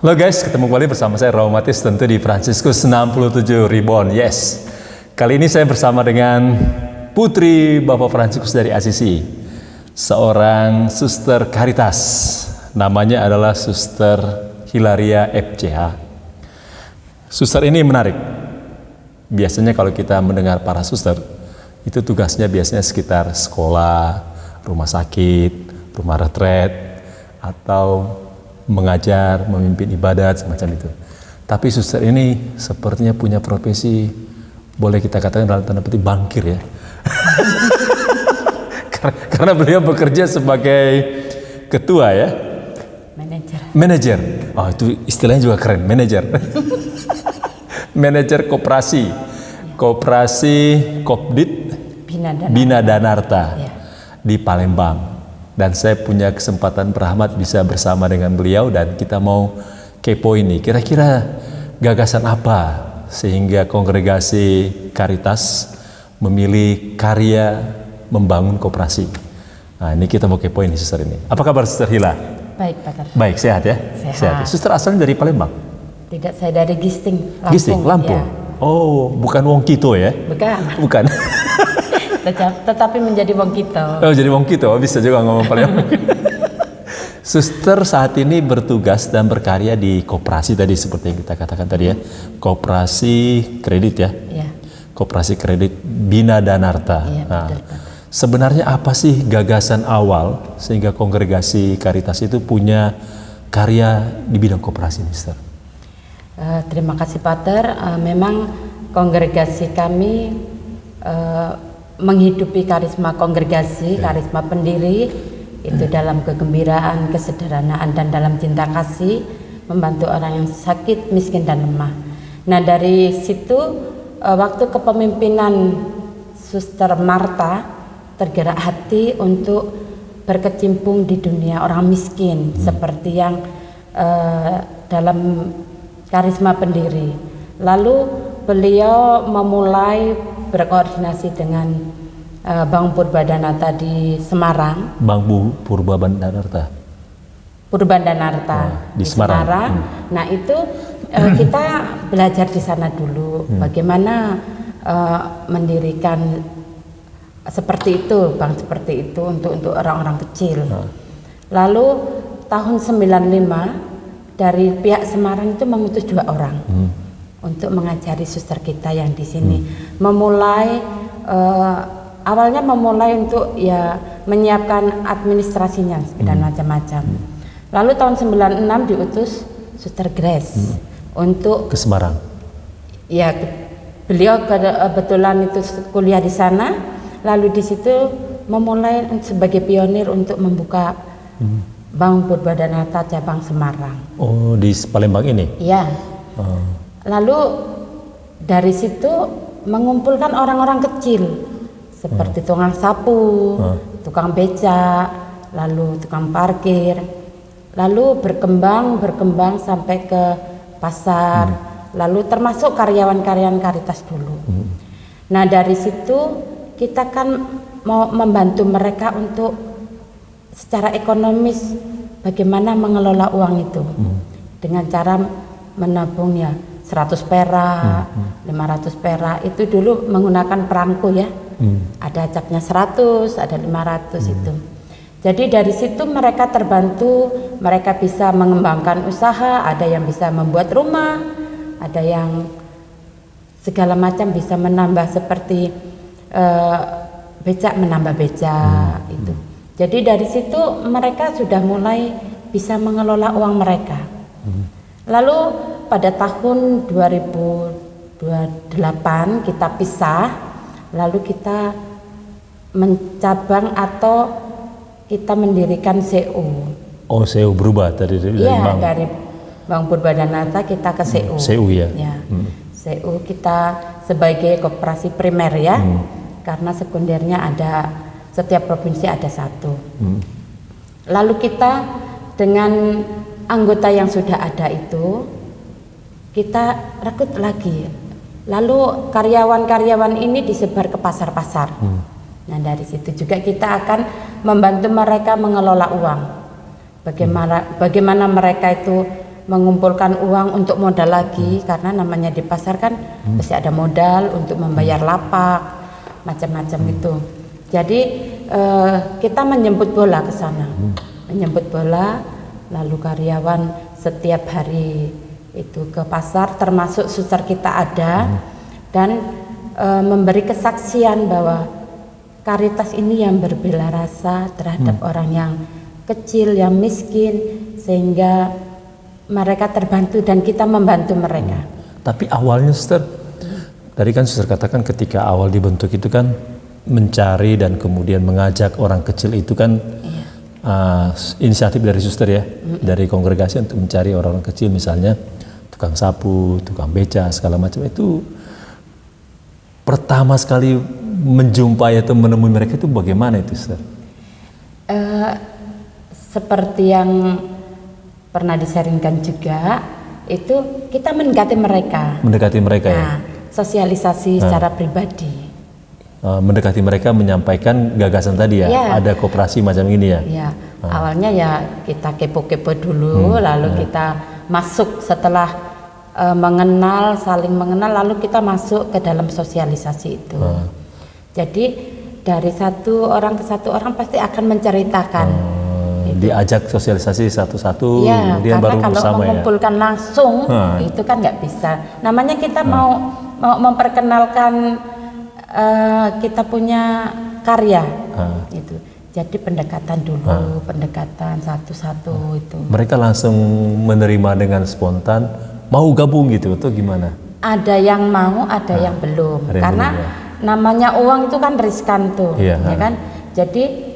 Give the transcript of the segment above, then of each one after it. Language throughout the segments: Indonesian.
Halo guys, ketemu kembali bersama saya Raumatis tentu di Fransiskus 67 Reborn. Yes, kali ini saya bersama dengan putri Bapak Fransiskus dari Asisi, seorang suster Caritas. Namanya adalah Suster Hilaria FCH. Suster ini menarik. Biasanya kalau kita mendengar para suster, itu tugasnya biasanya sekitar sekolah, rumah sakit, rumah retret, atau mengajar, memimpin ibadat, semacam itu. Tapi suster ini sepertinya punya profesi, boleh kita katakan dalam tanda petik bangkir ya. Karena beliau bekerja sebagai ketua ya. Manajer. Oh, itu istilahnya juga keren, manajer. Manajer koperasi. Koperasi Kopdit Bina Danarta di Palembang. Dan saya punya kesempatan berahmat bisa bersama dengan beliau dan kita mau kepo ini. Kira-kira gagasan apa sehingga kongregasi Caritas memilih karya membangun koperasi. Nah, ini kita mau kepo ini suster ini. Apa kabar Suster Hila? Baik, Pak. Baik, sehat ya? Sehat. Suster asalnya dari Palembang? Tidak, saya dari Gisting, Lampung. Gisting, Lampung? Ya. Oh, bukan Wong Kito ya? Bukan. Tetapi menjadi Wong Kito. Oh, jadi Wong Kito, bisa juga ngomong Palembang. Suster saat ini bertugas dan berkarya di koperasi tadi seperti yang kita katakan tadi ya. Koperasi kredit ya? Iya. Koperasi kredit Bina Danarta. Iya, nah, betul. sebenarnya apa sih gagasan awal sehingga kongregasi Caritas itu punya karya di bidang koperasi, Mister? Terima kasih, Pater. Memang kongregasi kami menghidupi karisma kongregasi, karisma pendiri itu dalam kegembiraan, kesederhanaan dan dalam cinta kasih membantu orang yang sakit, miskin dan lemah. Nah, dari situ waktu kepemimpinan Suster Marta tergerak hati untuk berkecimpung di dunia orang miskin seperti yang dalam karisma pendiri. Lalu beliau memulai berkoordinasi dengan Bang Purbadanarta di Semarang. Bang Purbadanarta. Di Semarang. Nah, itu kita belajar di sana dulu bagaimana mendirikan seperti itu, Bang, seperti itu untuk orang-orang kecil. Lalu tahun 95 dari pihak Semarang itu mengutus 2 orang untuk mengajari suster kita yang di sini. Awalnya memulai untuk ya menyiapkan administrasinya dan macam-macam. Lalu tahun 96 diutus Suster Grace untuk ke Semarang. Ya, beliau kebetulan itu kuliah di sana, lalu di situ memulai sebagai pionir untuk membuka Bang Purbadanarta cabang Semarang. Oh, di Palembang ini? Iya. Lalu dari situ mengumpulkan orang-orang kecil seperti tukang sapu, tukang becak, lalu tukang parkir, lalu berkembang sampai ke pasar, lalu termasuk karyawan-karyawan Caritas dulu. Nah, dari situ kita kan mau membantu mereka untuk secara ekonomis bagaimana mengelola uang itu dengan cara menabung ya 100 perak, 500 perak, itu dulu menggunakan perangko ya. Ada capnya 100, ada 500 itu. Jadi dari situ mereka terbantu, mereka bisa mengembangkan usaha, ada yang bisa membuat rumah, ada yang segala macam bisa menambah seperti becak menambah becak itu. Jadi dari situ mereka sudah mulai bisa mengelola uang mereka. Lalu pada tahun 2028 kita pisah, lalu kita mencabang atau kita mendirikan CU. Oh, CU berubah dari Bang. Dari Bang Purbadanarta kita ke CU. CU ya. CU kita sebagai koperasi primer ya, karena sekundernya ada setiap provinsi ada 1. Lalu kita dengan anggota yang sudah ada itu kita rekrut lagi. Lalu karyawan-karyawan ini disebar ke pasar-pasar. Nah, dari situ juga kita akan membantu mereka mengelola uang. Bagaimana mereka itu mengumpulkan uang untuk modal lagi, karena namanya di pasar kan pasti ada modal untuk membayar lapak macam-macam itu. Jadi kita menjemput bola ke sana, menjemput bola, lalu karyawan setiap hari itu ke pasar, termasuk suster kita ada, dan memberi kesaksian bahwa Caritas ini yang berbela rasa terhadap orang yang kecil, yang miskin, sehingga mereka terbantu dan kita membantu mereka. Tapi awalnya Suster, tadi kan Suster katakan ketika awal dibentuk itu kan mencari dan kemudian mengajak orang kecil itu kan inisiatif dari Suster ya, dari kongregasi untuk mencari orang-orang kecil, misalnya tukang sapu, tukang beca, segala macam. Itu pertama sekali menjumpai atau menemui mereka itu bagaimana itu Suster? Seperti yang pernah disaringkan juga, itu kita mendekati mereka. Mendekati mereka ya? Sosialisasi secara pribadi. Mendekati mereka, menyampaikan gagasan tadi ya, ada koperasi macam ini ya? Ya, awalnya ya kita kepo-kepo dulu, lalu kita masuk setelah mengenal, saling mengenal, lalu kita masuk ke dalam sosialisasi itu. Jadi dari satu orang ke satu orang pasti akan menceritakan. Diajak sosialisasi satu-satu, ya, kemudian baru kalau bersama mengumpulkan langsung itu kan nggak bisa. Namanya kita mau memperkenalkan kita punya karya itu. Jadi pendekatan dulu, pendekatan satu-satu itu. Mereka langsung menerima dengan spontan, mau gabung gitu atau gimana? Ada yang mau, ada yang belum. Ada yang karena belum, namanya uang itu kan riskan tuh, ya kan? Jadi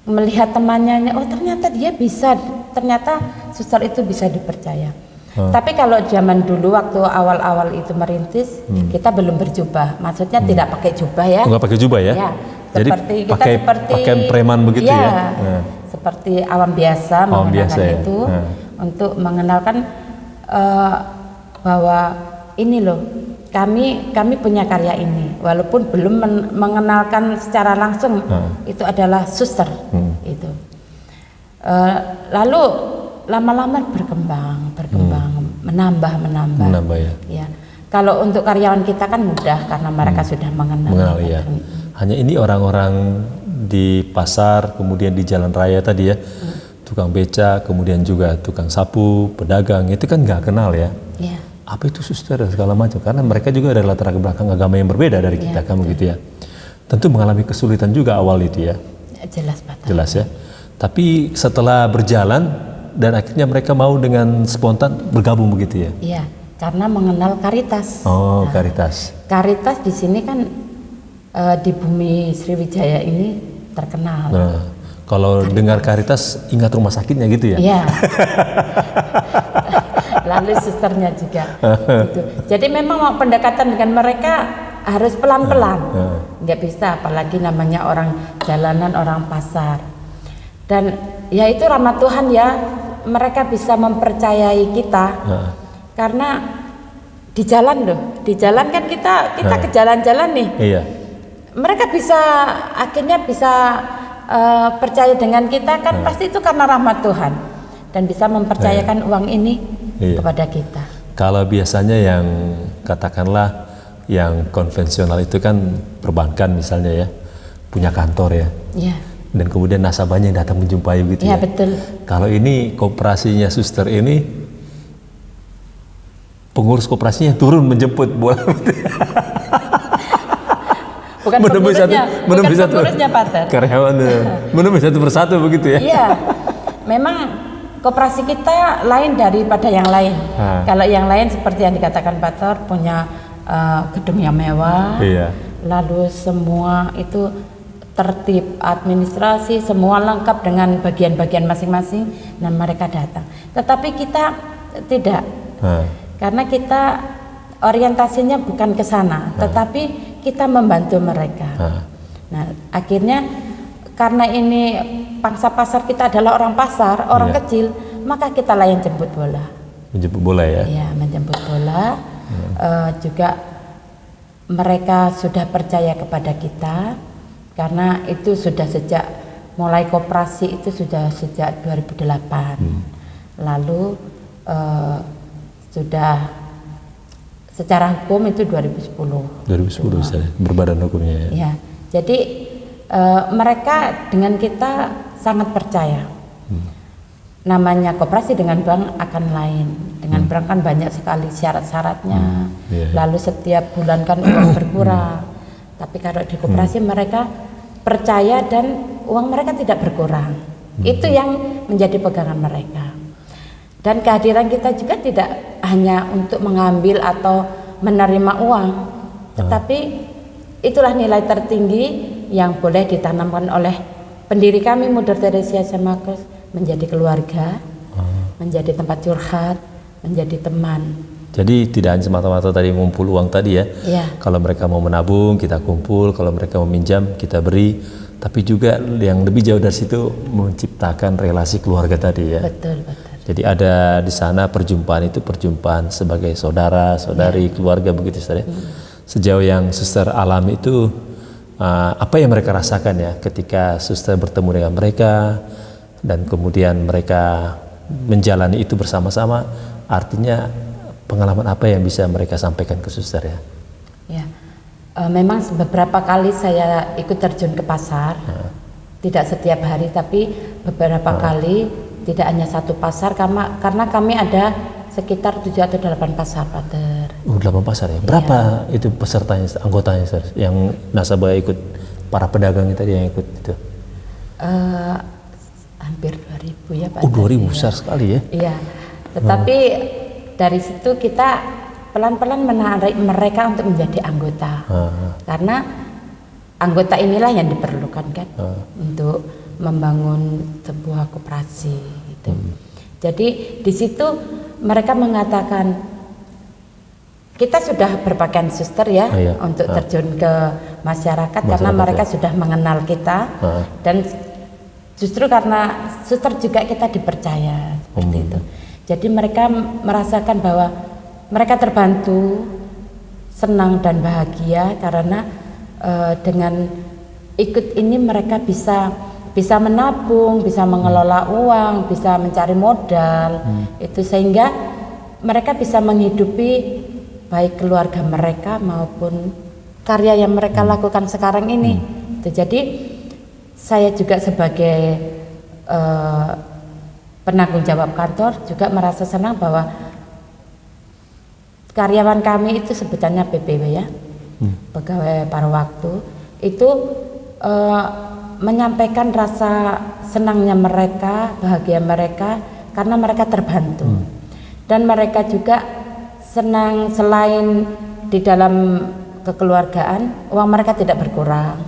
melihat temannya, oh ternyata dia bisa, ternyata suster itu bisa dipercaya. Tapi kalau zaman dulu waktu awal-awal itu merintis, kita belum berjubah, maksudnya tidak pakai jubah ya. Nggak pakai jubah ya? Jadi pakai pakaian preman begitu ya? Seperti awam biasa mengenakan itu untuk mengenalkan bahwa ini loh, kami punya karya ini, walaupun belum mengenalkan secara langsung itu adalah suster itu. Lalu lama-lama berkembang, menambah ya. Kalau untuk karyawan kita kan mudah karena mereka sudah mengenal ya. Hanya ini orang-orang di pasar, kemudian di jalan raya tadi ya, tukang beca, kemudian juga tukang sapu, pedagang, itu kan nggak kenal ya. Apa itu suster dan segala macam, karena mereka juga dari latar belakang agama yang berbeda dari kita, kamu gitu ya. Tentu mengalami kesulitan juga awal itu ya. Jelas Pak. Jelas ya. Tapi setelah berjalan dan akhirnya mereka mau dengan spontan bergabung begitu ya. Iya, karena mengenal Caritas. Oh, Caritas. Caritas di sini kan di bumi Sriwijaya ini terkenal. Nah, kalau dengar Caritas ingat rumah sakitnya gitu ya. Iya. Lalu susternya juga gitu. Jadi memang pendekatan dengan mereka harus pelan-pelan, nggak bisa, apalagi namanya orang jalanan, orang pasar. Dan ya itu rahmat Tuhan ya, mereka bisa mempercayai kita karena di jalan loh, di jalan kan kita ke jalan-jalan nih. Iya. Mereka bisa akhirnya bisa percaya dengan kita kan, pasti itu karena rahmat Tuhan, dan bisa mempercayakan uang ini kepada kita. Kalau biasanya yang katakanlah yang konvensional itu kan perbankan misalnya ya, punya kantor ya. Iya. Dan kemudian nasabahnya datang menjumpai gitu ya. Iya betul. Kalau ini koperasinya suster ini, pengurus koperasinya turun menjemput bola. Bukan pengurusnya Pater. Karyawan menemui satu persatu begitu ya. Iya. Memang koperasi kita lain daripada yang lain. Kalau yang lain seperti yang dikatakan Pater, punya gedung yang mewah. Iya. Lalu semua itu tertib, administrasi, semua lengkap dengan bagian-bagian masing-masing, dan mereka datang. Tetapi kita tidak, karena kita orientasinya bukan ke sana, tetapi kita membantu mereka. Nah, akhirnya karena ini pangsa pasar kita adalah orang pasar, orang kecil, maka kita layan jemput bola. Menjemput bola ya? Iya, menjemput bola. Juga mereka sudah percaya kepada kita, karena itu sudah sejak mulai koperasi itu sudah sejak 2008. Lalu sudah secara hukum itu 2010. 2010 misalnya, berbadan hukumnya ya. Ya, jadi mereka dengan kita sangat percaya. Namanya koperasi dengan bank akan lain. Dengan bank kan banyak sekali syarat-syaratnya. Lalu setiap bulan kan uang berkurang. Tapi kalau di koperasi mereka percaya dan uang mereka tidak berkurang. Itu yang menjadi pegangan mereka. Dan kehadiran kita juga tidak hanya untuk mengambil atau menerima uang, tetapi itulah nilai tertinggi yang boleh ditanamkan oleh pendiri kami Mother Teresa Markus, menjadi keluarga, menjadi tempat curhat, menjadi teman. Jadi tidak hanya semata-mata tadi ngumpul uang tadi ya. Kalau mereka mau menabung kita kumpul, kalau mereka meminjam kita beri, tapi juga yang lebih jauh dari situ menciptakan relasi keluarga tadi ya. Betul, betul. Jadi ada di sana perjumpaan itu perjumpaan sebagai saudara, saudari, keluarga begitu Suster ya. Sejauh yang Suster alami itu apa yang mereka rasakan ya ketika Suster bertemu dengan mereka dan kemudian mereka menjalani itu bersama-sama, artinya pengalaman apa yang bisa mereka sampaikan ke Suster ya? Ya, memang beberapa kali saya ikut terjun ke pasar, tidak setiap hari tapi beberapa kali. Tidak hanya satu pasar, karena kami ada sekitar 7 atau 8 pasar, Pater. 8 pasar ya? Berapa itu pesertanya, anggotanya yang nasabah ikut, para pedagang tadi yang ikut itu? Hampir 2000 ya Pak. 2000 besar sekali ya? Iya, tetapi dari situ kita pelan-pelan menarik mereka untuk menjadi anggota. Karena anggota inilah yang diperlukan kan untuk membangun sebuah koperasi gitu. Jadi di situ mereka mengatakan kita sudah berpakaian suster ya untuk terjun ke masyarakat karena mereka sudah mengenal kita dan justru karena suster juga kita dipercaya seperti itu. Jadi mereka merasakan bahwa mereka terbantu, senang dan bahagia karena dengan ikut ini mereka bisa menabung, bisa mengelola uang, bisa mencari modal, itu sehingga mereka bisa menghidupi baik keluarga mereka maupun karya yang mereka lakukan sekarang ini. Jadi saya juga sebagai penanggung jawab kantor juga merasa senang bahwa karyawan kami itu sebutannya PPW ya, pegawai paruh waktu, itu menyampaikan rasa senangnya mereka, bahagia mereka karena mereka terbantu. Dan mereka juga senang selain di dalam kekeluargaan, uang mereka tidak berkurang.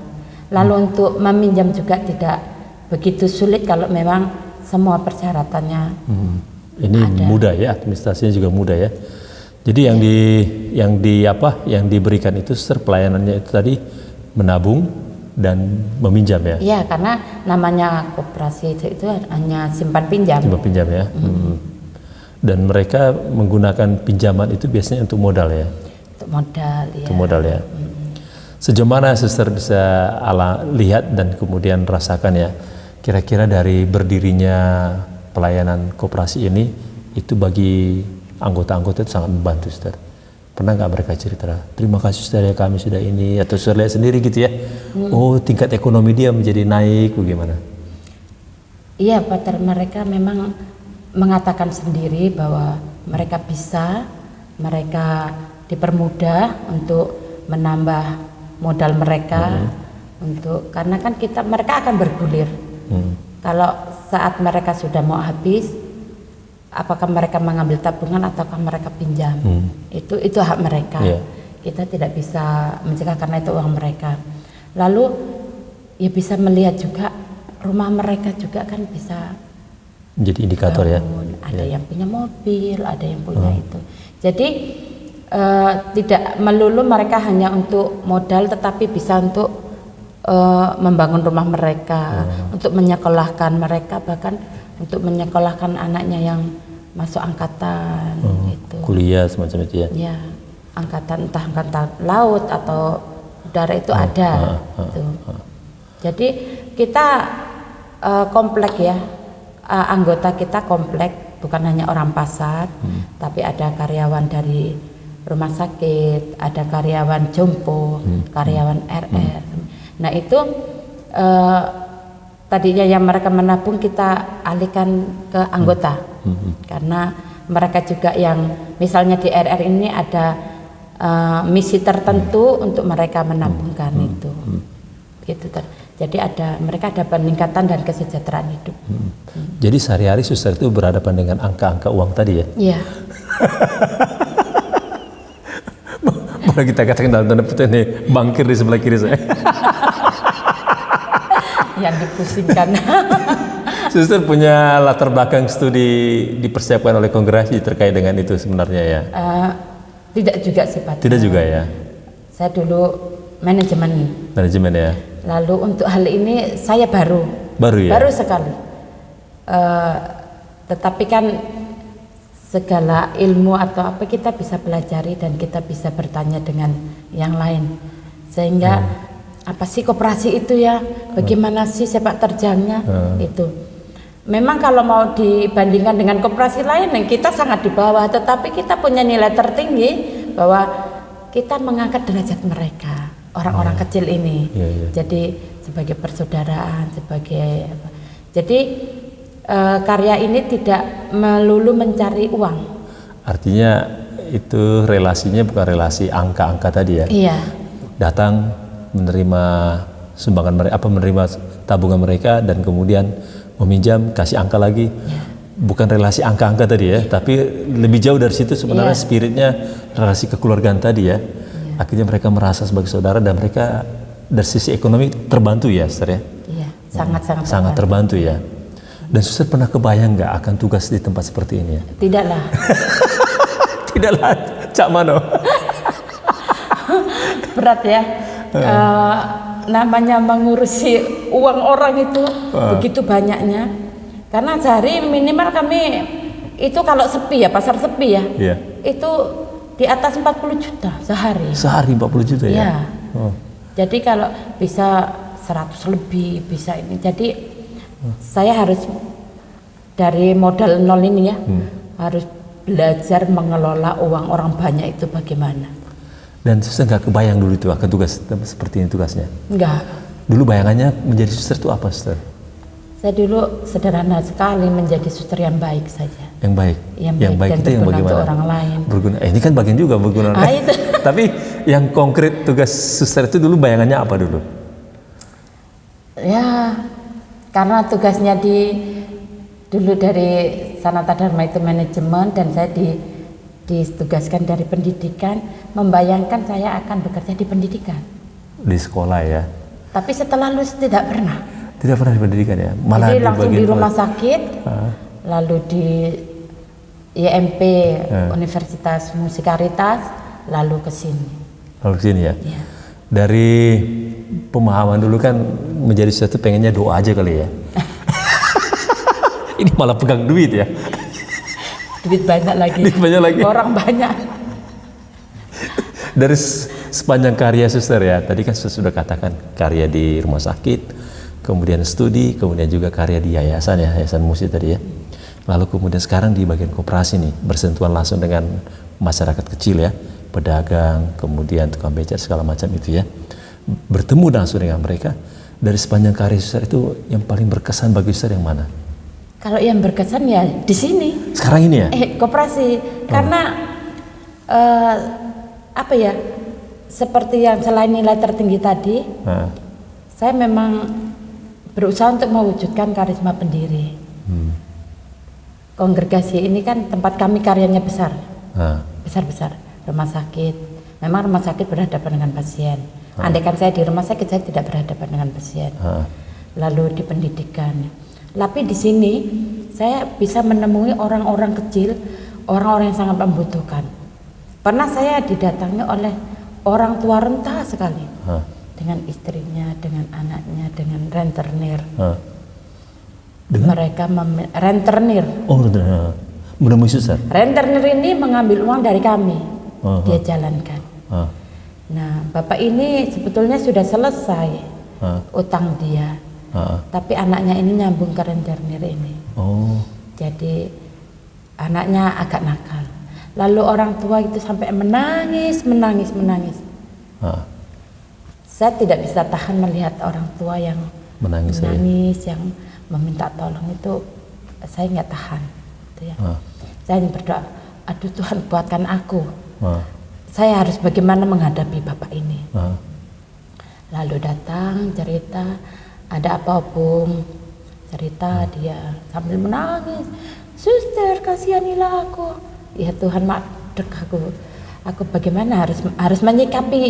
Lalu untuk meminjam juga tidak begitu sulit kalau memang semua persyaratannya ini ada. Mudah ya, administrasinya juga mudah ya. Jadi yang diberikan itu pelayanannya itu tadi menabung dan meminjam ya? Iya, karena namanya koperasi itu hanya simpan pinjam. Simpan pinjam ya. Dan mereka menggunakan pinjaman itu biasanya untuk modal ya? Untuk modal ya. Untuk modal ya. Sejauh mana Suster bisa lihat dan kemudian rasakan ya, kira-kira dari berdirinya pelayanan koperasi ini itu bagi anggota-anggota itu sangat membantu Suster. Pernah nggak mereka cerita, terima kasih Suster ya kami sudah ini, atau Suster lihat sendiri gitu ya, oh tingkat ekonomi dia menjadi naik, bagaimana? Iya Pater, mereka memang mengatakan sendiri bahwa mereka bisa, mereka dipermudah untuk menambah modal mereka, karena kan mereka akan bergulir. Kalau saat mereka sudah mau habis, apakah mereka mengambil tabungan ataukah mereka pinjam, itu hak mereka. Kita tidak bisa mencegah karena itu uang mereka. Lalu ya bisa melihat juga rumah mereka juga kan bisa menjadi indikator bangun. Ada yang punya mobil, ada yang punya itu. Jadi tidak melulu mereka hanya untuk modal, tetapi bisa untuk membangun rumah mereka, untuk menyekolahkan mereka, bahkan untuk menyekolahkan anaknya yang masuk angkatan gitu. Kuliah semacam itu ya? Ya, angkatan entah angkatan laut atau udara itu ada. Gitu. Jadi kita komplek ya, anggota kita komplek bukan hanya orang pasar, tapi ada karyawan dari rumah sakit, ada karyawan jompo, karyawan RR. Nah itu tadinya yang mereka menabung kita alihkan ke anggota, karena mereka juga yang misalnya di RR ini ada misi tertentu untuk mereka menabungkan itu, gitu. Jadi mereka ada peningkatan dan kesejahteraan hidup. Jadi sehari-hari suster itu berhadapan dengan angka-angka uang tadi ya? Iya. Boleh kita katakan dalam tanda petik nih, bangkir di sebelah kiri saya. Yang dipusingkan. Suster punya latar belakang studi dipersiapkan oleh kongregasi terkait dengan itu sebenarnya ya? Tidak juga sih Pak. Tidak juga ya? Saya dulu manajemen. Manajemen ya? Lalu untuk hal ini saya baru ya? Baru sekali. Tetapi kan segala ilmu atau apa kita bisa pelajari dan kita bisa bertanya dengan yang lain. Sehingga apa sih koperasi itu ya? Bagaimana sih sepak terjangnya itu? Memang kalau mau dibandingkan dengan koperasi lain kita sangat di bawah, tetapi kita punya nilai tertinggi bahwa kita mengangkat derajat mereka. Orang-orang kecil ini, jadi sebagai persaudaraan, jadi karya ini tidak melulu mencari uang. Artinya itu relasinya bukan relasi angka-angka tadi ya? Iya. Datang menerima sumbangan mereka, menerima tabungan mereka dan kemudian meminjam, kasih angka lagi. Iya. Bukan relasi angka-angka tadi ya, tapi lebih jauh dari situ sebenarnya spiritnya relasi kekeluargaan tadi ya. Akhirnya mereka merasa sebagai saudara dan mereka dari sisi ekonomi terbantu ya, Suster ya? Iya, sangat terbantu ya. Dan Suster pernah kebayang nggak akan tugas di tempat seperti ini ya? Tidaklah. Tidaklah, Cak Mano. Berat ya. Namanya mengurusi uang orang itu begitu banyaknya. Karena sehari minimal kami itu kalau sepi ya, pasar sepi ya, itu di atas 40 juta sehari. Sehari 40 juta ya? Ya. Jadi kalau bisa 100 lebih, bisa ini. Jadi saya harus dari modal nol ini ya, harus belajar mengelola uang orang banyak itu bagaimana. Dan suster nggak kebayang dulu itu akan tugas seperti ini tugasnya? Enggak. Dulu bayangannya menjadi suster itu apa, Suster? Saya dulu sederhana sekali menjadi suster yang baik saja. Yang baik. Yang baik itu yang bagaimana? Untuk orang lain. Berguna. Ini kan bagian juga berguna. Itu. Tapi yang konkret tugas suster itu dulu bayangannya apa dulu? Ya, karena tugasnya dulu dari Sanata Dharma itu manajemen dan saya ditugaskan dari pendidikan, membayangkan saya akan bekerja di pendidikan. Di sekolah ya. Tapi setelah lulus tidak pernah. Tidak pernah di pendidikan ya. Malah jadi langsung di rumah sakit, lalu di IMP Universitas Musikaritas, lalu ke sini. Lalu ke sini ya. Ya. Dari pemahaman dulu kan menjadi sesuatu pengennya doa aja kali ya. Ini malah pegang duit ya. Duit banyak lagi. Duit banyak lagi. Orang banyak. Dari sepanjang karya suster ya, tadi kan sudah katakan karya di rumah sakit, kemudian studi, kemudian juga karya di yayasan ya, yayasan musik tadi ya. Lalu kemudian sekarang di bagian koperasi nih, bersentuhan langsung dengan masyarakat kecil ya, pedagang, kemudian tukang becak segala macam itu ya. Bertemu langsung dengan mereka. Dari sepanjang karya suster itu yang paling berkesan bagi suster yang mana? Kalau yang berkesan ya di sini. Sekarang ini ya? Koperasi. Karena apa ya? Seperti yang selain nilai tertinggi tadi, saya memang berusaha untuk mewujudkan karisma pendiri. Kongregasi ini kan tempat kami karyanya besar, besar-besar. Rumah sakit, memang rumah sakit berhadapan dengan pasien. Andaikan saya di rumah sakit, saya tidak berhadapan dengan pasien. Lalu di pendidikan, tapi di sini saya bisa menemui orang-orang kecil, orang-orang yang sangat membutuhkan. Pernah saya didatangi oleh orang tua renta sekali, dengan istrinya, dengan anaknya, dengan rentenir. Mereka rentenir. Oh, menemui suster. Rentenir ini mengambil uang dari kami, dia jalankan. Nah, bapak ini sebetulnya sudah selesai utang dia, tapi anaknya ini nyambung ke rentenir ini. Jadi anaknya agak nakal. Lalu orang tua itu sampai menangis. Ah, Saya tidak bisa tahan melihat orang tua yang menangis. yang meminta tolong itu, saya nggak tahan. Gitu ya. Saya hanya berdoa, aduh Tuhan kuatkan aku. Saya harus bagaimana menghadapi bapak ini. Lalu datang cerita, ada apa Bung? Cerita dia sambil menangis, suster kasihanilah aku. Ya Tuhan maafkan aku bagaimana harus menyikapi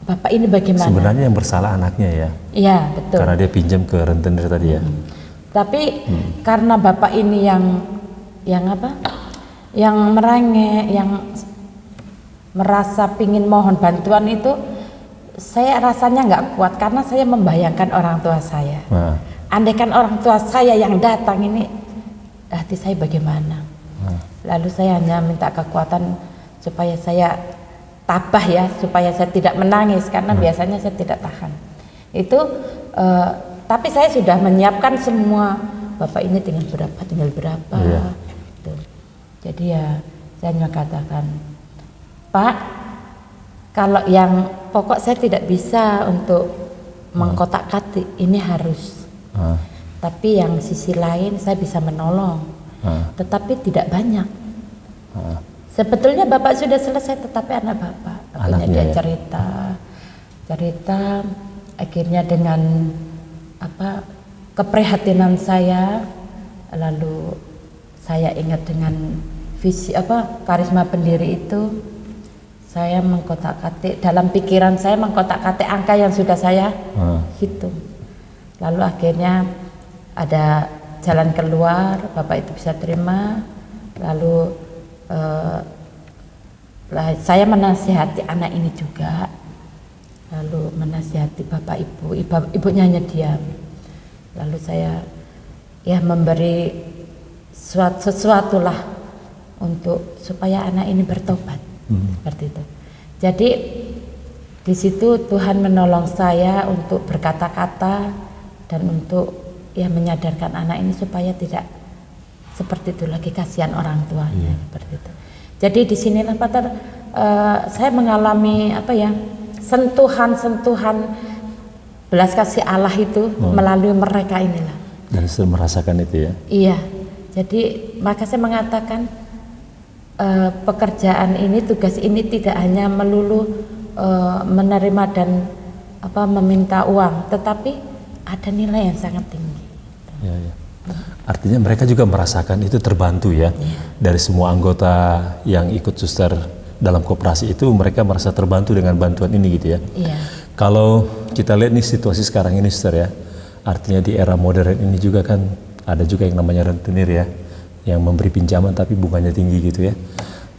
bapak ini bagaimana? Sebenarnya yang bersalah anaknya ya. Iya betul. Karena dia pinjam ke rentenir tadi ya. Tapi karena bapak ini yang apa? Yang merengek, yang merasa pingin mohon bantuan itu, saya rasanya nggak kuat karena saya membayangkan orang tua saya. Andaikan orang tua saya yang datang ini, hati saya bagaimana? Lalu saya hanya minta kekuatan supaya saya tabah ya, supaya saya tidak menangis karena biasanya saya tidak tahan. Itu, tapi saya sudah menyiapkan semua. Bapak ini tinggal berapa. Gitu. Jadi ya saya hanya katakan, Pak, kalau yang pokok saya tidak bisa untuk mengkotak-katik, ini harus. Tapi yang sisi lain saya bisa menolong, tetapi tidak banyak. Sebetulnya bapak sudah selesai, tetapi anak bapak, akhirnya dia cerita, akhirnya dengan apa keprihatinan saya, lalu saya ingat dengan visi karisma pendiri itu, saya mengkotak-katik dalam pikiran saya, mengkotak-katik angka yang sudah saya hitung. Lalu akhirnya ada jalan keluar, bapak itu bisa terima. Lalu saya menasihati anak ini juga, lalu menasihati bapak ibunya hanya diam. Lalu saya ya memberi sesuatu lah untuk supaya anak ini bertobat, seperti itu. Jadi di situ Tuhan menolong saya untuk berkata-kata dan untuk ya menyadarkan anak ini supaya tidak seperti itu lagi, kasihan orang tuanya, seperti itu. Jadi disinilah Pater, saya mengalami sentuhan belas kasih Allah itu melalui mereka inilah. Dan sudah merasakan itu ya? Iya. Jadi maka saya mengatakan pekerjaan ini, tugas ini tidak hanya melulu menerima dan meminta uang, tetapi ada nilai yang sangat tinggi. Ya. Artinya mereka juga merasakan itu terbantu ya, dari semua anggota yang ikut suster dalam koperasi itu, mereka merasa terbantu dengan bantuan ini gitu ya. Iya. Kalau kita lihat nih situasi sekarang ini suster ya, artinya di era modern ini juga kan ada juga yang namanya rentenir ya, yang memberi pinjaman tapi bunganya tinggi gitu ya.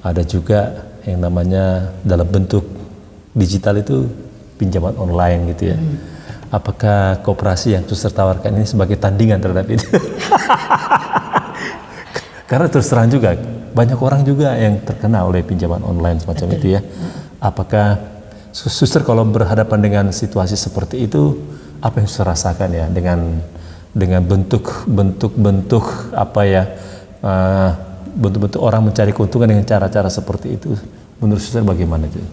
Ada juga yang namanya dalam bentuk digital itu pinjaman online gitu ya. Apakah koperasi yang suster tawarkan ini sebagai tandingan terhadap itu? Karena terus terang juga banyak orang juga yang terkena oleh pinjaman online semacam itu ya. Apakah suster kalau berhadapan dengan situasi seperti itu, apa yang suster rasakan ya dengan bentuk-bentuk bentuk-bentuk orang mencari keuntungan dengan cara-cara seperti itu, menurut suster bagaimana itu?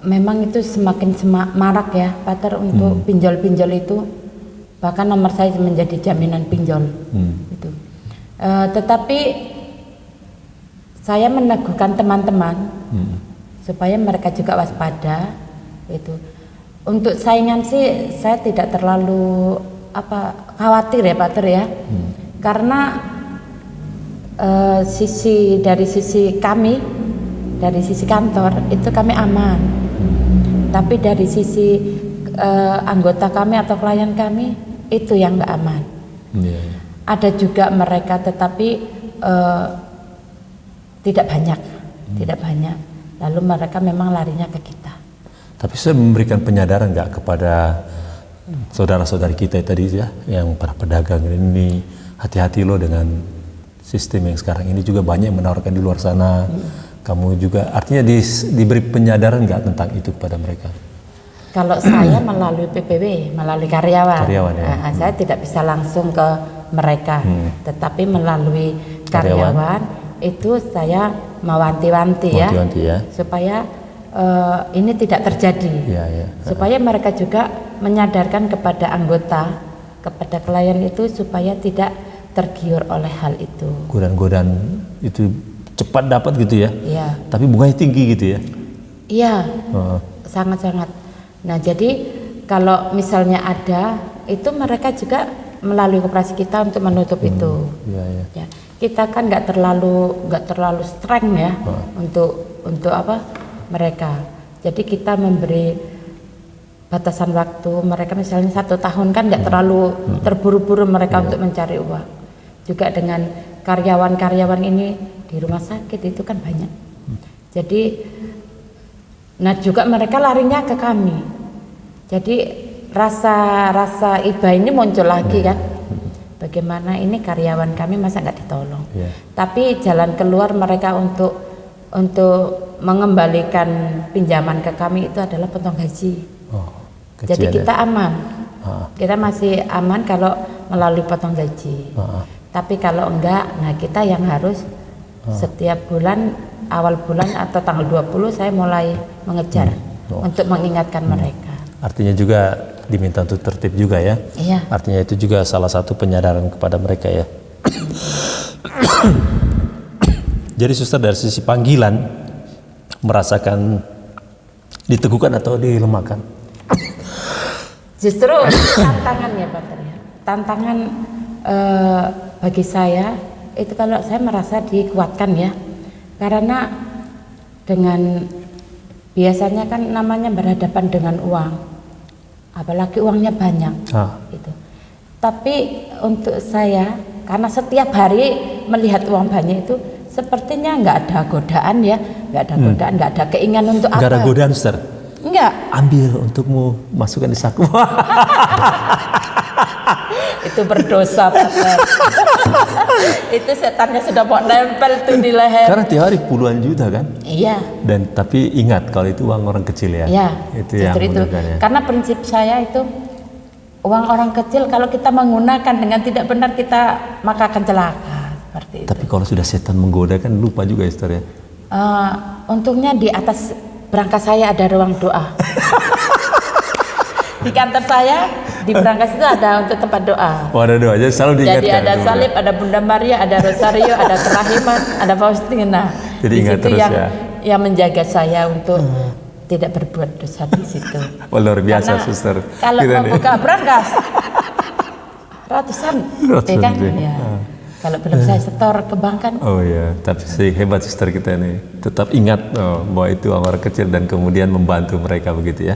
Memang itu semakin marak ya Pater untuk pinjol-pinjol itu, bahkan nomor saya menjadi jaminan pinjol itu. Tetapi saya meneguhkan teman-teman supaya mereka juga waspada itu. Untuk saingan sih saya tidak terlalu khawatir ya Pater ya, karena dari sisi kami, dari sisi kantor itu kami aman. Tapi dari sisi anggota kami atau klien kami itu yang nggak aman. Ada juga mereka, tetapi tidak banyak. Lalu mereka memang larinya ke kita. Tapi saya memberikan penyadaran nggak kepada saudara-saudari kita tadi ya, yang para pedagang ini, hati-hati loh dengan sistem yang sekarang ini, juga banyak yang menawarkan di luar sana. Kamu juga artinya diberi penyadaran nggak tentang itu kepada mereka? Kalau saya melalui PPW, melalui karyawan ya. Saya tidak bisa langsung ke mereka, tetapi melalui karyawan itu saya mewanti-wanti ya, supaya ini tidak terjadi, supaya mereka juga menyadarkan kepada anggota, kepada klien itu supaya tidak tergiur oleh hal itu. Godaan-godaan itu cepat dapat gitu ya? Iya. Tapi bunganya tinggi gitu ya? Iya, sangat-sangat. Nah jadi kalau misalnya ada, itu mereka juga melalui koperasi kita untuk menutup itu. Ya, kita kan nggak terlalu streng ya untuk apa mereka. Jadi kita memberi batasan waktu mereka, misalnya 1 tahun kan nggak terlalu terburu-buru mereka untuk mencari uang. Juga dengan karyawan-karyawan ini di rumah sakit itu kan banyak. Jadi, nah juga mereka larinya ke kami. Jadi rasa iba ini muncul lagi kan. Bagaimana ini karyawan kami masa nggak ditolong? Tapi jalan keluar mereka untuk mengembalikan pinjaman ke kami itu adalah potong gaji. Jadi kita aman. Kita masih aman kalau melalui potong gaji. Tapi kalau enggak, nah kita yang harus setiap bulan, awal bulan atau tanggal 20 saya mulai mengejar untuk mengingatkan mereka. Artinya juga diminta untuk tertib juga ya? Iya. Artinya itu juga salah satu penyadaran kepada mereka ya. Jadi suster dari sisi panggilan merasakan diteguhkan atau dilemahkan? Justru tantangan ya Pak Ter. Tantangan bagi saya itu kalau saya merasa dikuatkan ya, karena dengan biasanya kan namanya berhadapan dengan uang, apalagi uangnya banyak gitu. Tapi untuk saya, karena setiap hari melihat uang banyak itu sepertinya nggak ada godaan ya, nggak ada godaan, nggak ada keinginan untuk nggak apa. ada godaan, Ustaz? Enggak. Ambil untukmu, masukkan di saku. Itu berdosa banget. Itu setannya sudah mau nempel tuh di leher. Karena tiap hari puluhan juta kan? Iya. Dan tapi ingat kalau itu uang orang kecil ya. Iya. Itu yang ya. Karena prinsip saya itu uang orang kecil kalau kita menggunakan dengan tidak benar maka akan celaka seperti itu. Tapi kalau sudah setan menggoda kan lupa juga Ustaz ya. Untungnya di atas berangkas saya ada ruang doa. Di kantor saya di berangkas itu ada untuk tempat doa. Oh, ada doa, jadi selalu diingatkan. Jadi ada salib, ada Bunda Maria, ada Rosario, ada kerahiman, ada Faustina. Jadi ingat terus yang menjaga saya untuk tidak berbuat dosa di situ. Oh, luar biasa, karena suster. Kalau membuka berangkas ratusan kan? Ya. Kalau belum saya setor ke bank kan. Oh ya, tapi hebat suster kita nih. Tetap ingat bahwa itu orang kecil dan kemudian membantu mereka begitu ya.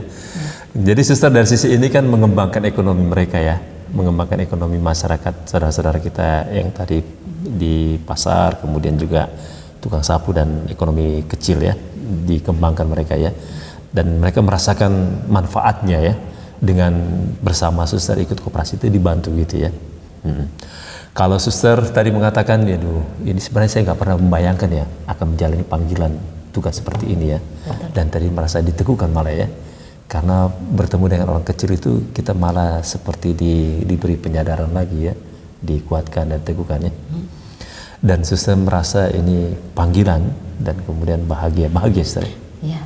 Jadi suster dari sisi ini kan mengembangkan ekonomi mereka ya, mengembangkan ekonomi masyarakat saudara-saudara kita yang tadi di pasar, kemudian juga tukang sapu dan ekonomi kecil ya, dikembangkan mereka ya, dan mereka merasakan manfaatnya ya, dengan bersama suster ikut koperasi itu dibantu gitu ya. Kalau suster tadi mengatakan, ini sebenarnya saya nggak pernah membayangkan ya akan menjalani panggilan tugas seperti ini ya, dan tadi merasa diteguhkan malah ya. Karena bertemu dengan orang kecil itu kita malah seperti diberi penyadaran lagi ya, dikuatkan dan teguhkan ya. Dan suster merasa ini panggilan dan kemudian bahagia suster. Iya.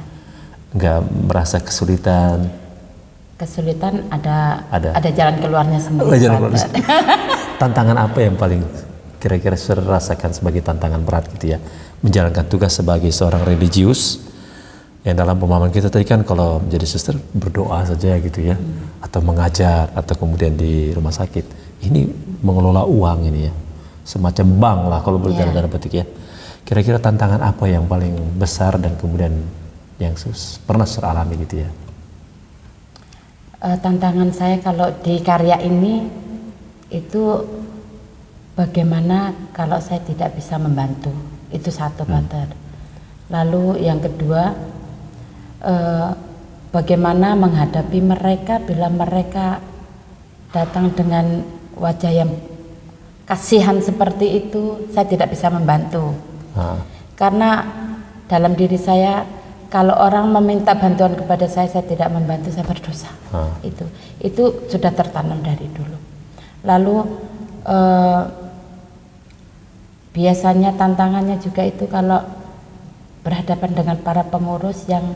Nggak merasa kesulitan. Kesulitan ada jalan keluarnya sendiri. Jalan keluarnya. Tantangan apa yang paling kira-kira suster rasakan sebagai tantangan berat gitu ya, menjalankan tugas sebagai seorang religius? Yang dalam pemahaman kita tadi kan kalau menjadi suster berdoa saja gitu ya, atau mengajar, atau kemudian di rumah sakit. Ini mengelola uang ini ya, semacam bank lah kalau berjalan dalam petik ya. Kira-kira tantangan apa yang paling besar dan kemudian yang pernah suster alami gitu ya? Tantangan saya kalau di karya ini itu bagaimana kalau saya tidak bisa membantu, itu satu Pater. Lalu yang kedua, bagaimana menghadapi mereka bila mereka datang dengan wajah yang kasihan seperti itu, saya tidak bisa membantu. Karena dalam diri saya, kalau orang meminta bantuan kepada saya tidak membantu, saya berdosa. Itu sudah tertanam dari dulu. Lalu biasanya tantangannya juga itu kalau berhadapan dengan para pengurus yang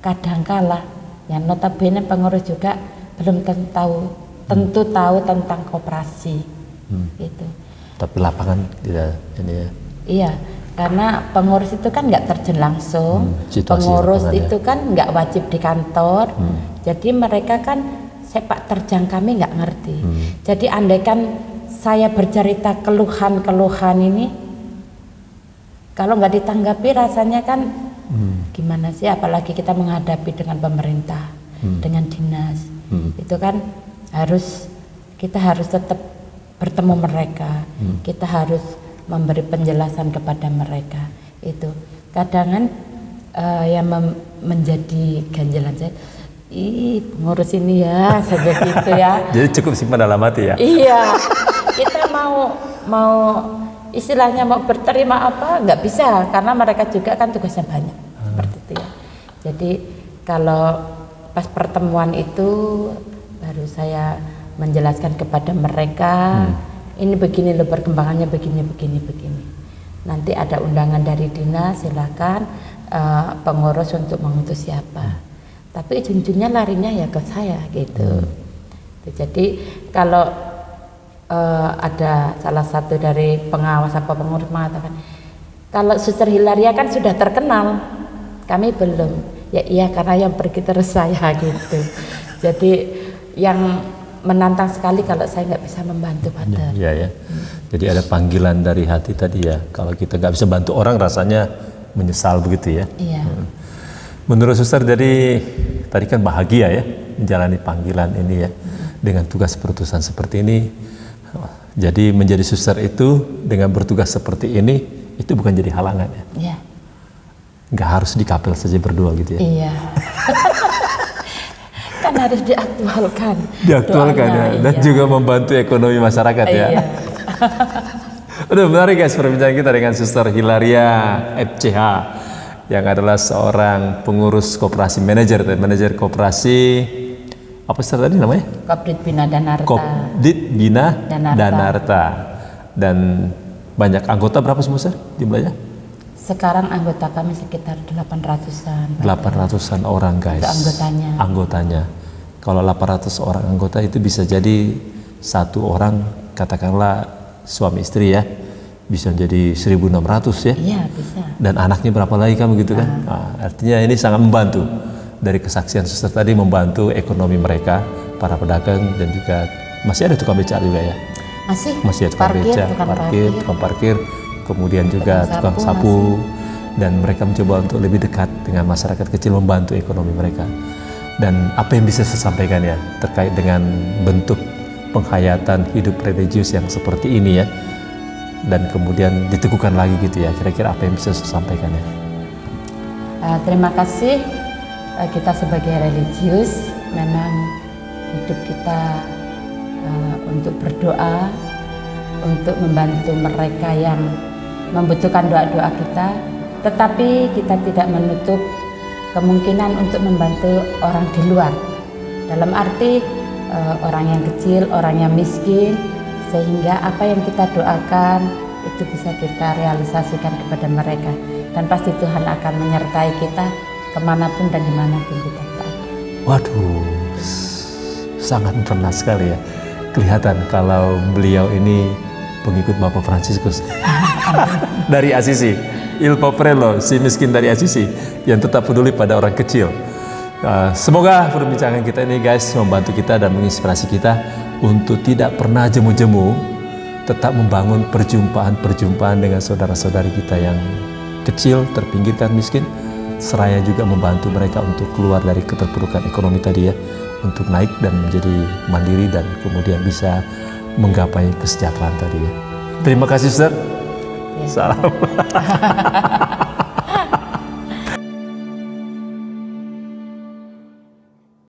kadangkala, yang notabene pengurus juga belum tentu tahu tentang koperasi, gitu. Tapi lapangan tidak ini ya. Iya, karena pengurus itu kan nggak terjun langsung, situasi pengurus lapangan, itu kan nggak wajib di kantor, jadi mereka kan sepak terjang kami nggak ngerti. Jadi andaikan saya bercerita keluhan-keluhan ini, kalau nggak ditanggapi rasanya kan gimana sih, apalagi kita menghadapi dengan pemerintah, dengan dinas, itu kan kita harus tetap bertemu mereka, kita harus memberi penjelasan kepada mereka. Itu kadang yang menjadi ganjalan saya, pengurus ini ya sebegitu ya. Jadi cukup simpan dalam hati ya. Iya, kita mau istilahnya mau berterima apa nggak bisa, karena mereka juga kan tugasnya banyak, seperti itu ya. Jadi kalau pas pertemuan itu baru saya menjelaskan kepada mereka, ini begini loh perkembangannya, begini. Nanti ada undangan dari dinas, silakan pengurus untuk mengutus siapa. Tapi ujung-ujungnya larinya ya ke saya gitu. Jadi kalau ada salah satu dari pengawas apa pengurus mengatakan, kalau Suster Hilaria kan sudah terkenal, kami belum. Ya iya, karena yang pergi terus saya gitu. Jadi yang menantang sekali kalau saya nggak bisa membantu Pater. Iya ya. Jadi ada panggilan dari hati tadi ya. Kalau kita nggak bisa bantu orang rasanya menyesal begitu ya. Iya. Menurut Suster, jadi tadi kan bahagia ya menjalani panggilan ini ya, dengan tugas perutusan seperti ini. Jadi menjadi suster itu dengan bertugas seperti ini itu bukan jadi halangan ya. Iya. Nggak harus di kapel saja berdua gitu ya. Iya. Kan harus diaktualkan. Diaktualkan ya, dan iya. juga membantu ekonomi masyarakat ya. Iya. Udah menarik guys perbincangan kita dengan Suster Hilaria FCH yang adalah seorang pengurus koperasi, manajer koperasi apa tadi namanya? Kopdit Bina Danarta. Kopdit Bina Danarta. Dan banyak anggota, berapa semua Sir jumlahnya? Sekarang anggota kami sekitar 800-an. 800-an orang guys. Itu anggotanya. Kalau 800 orang anggota itu bisa jadi satu orang, katakanlah suami istri ya, bisa jadi 1.600 ya. Iya bisa. Dan anaknya berapa lagi kamu gitu kan? Nah, artinya ini sangat membantu. Dari kesaksian suster tadi membantu ekonomi mereka, para pedagang, dan juga masih ada tukang becak juga ya. Masih ada tukang becak, tukang parkir, kemudian juga tukang sapu, dan mereka mencoba untuk lebih dekat dengan masyarakat kecil, membantu ekonomi mereka. Dan apa yang bisa saya sampaikan ya terkait dengan bentuk penghayatan hidup religius yang seperti ini ya, dan kemudian diteguhkan lagi gitu ya, kira-kira apa yang bisa saya sampaikan ya? Terima kasih. Kita sebagai religius memang hidup kita untuk berdoa, untuk membantu mereka yang membutuhkan doa-doa kita, tetapi kita tidak menutup kemungkinan untuk membantu orang di luar, dalam arti orang yang kecil, orang yang miskin, sehingga apa yang kita doakan itu bisa kita realisasikan kepada mereka, dan pasti Tuhan akan menyertai kita kemanapun dan dimanapun kita berada. Waduh, sangat pernah sekali ya. Kelihatan kalau beliau ini pengikut Bapak Fransiskus dari Assisi, Il Poverello, si miskin dari Assisi, yang tetap peduli pada orang kecil. Semoga perbincangan kita ini guys membantu kita dan menginspirasi kita untuk tidak pernah jemu-jemu, tetap membangun perjumpaan dengan saudara-saudari kita yang kecil, terpinggirkan, miskin, seraya juga membantu mereka untuk keluar dari keterpurukan ekonomi tadi ya, untuk naik dan menjadi mandiri dan kemudian bisa menggapai kesejahteraan tadi ya. Terima kasih Ustaz. Ya. Salam.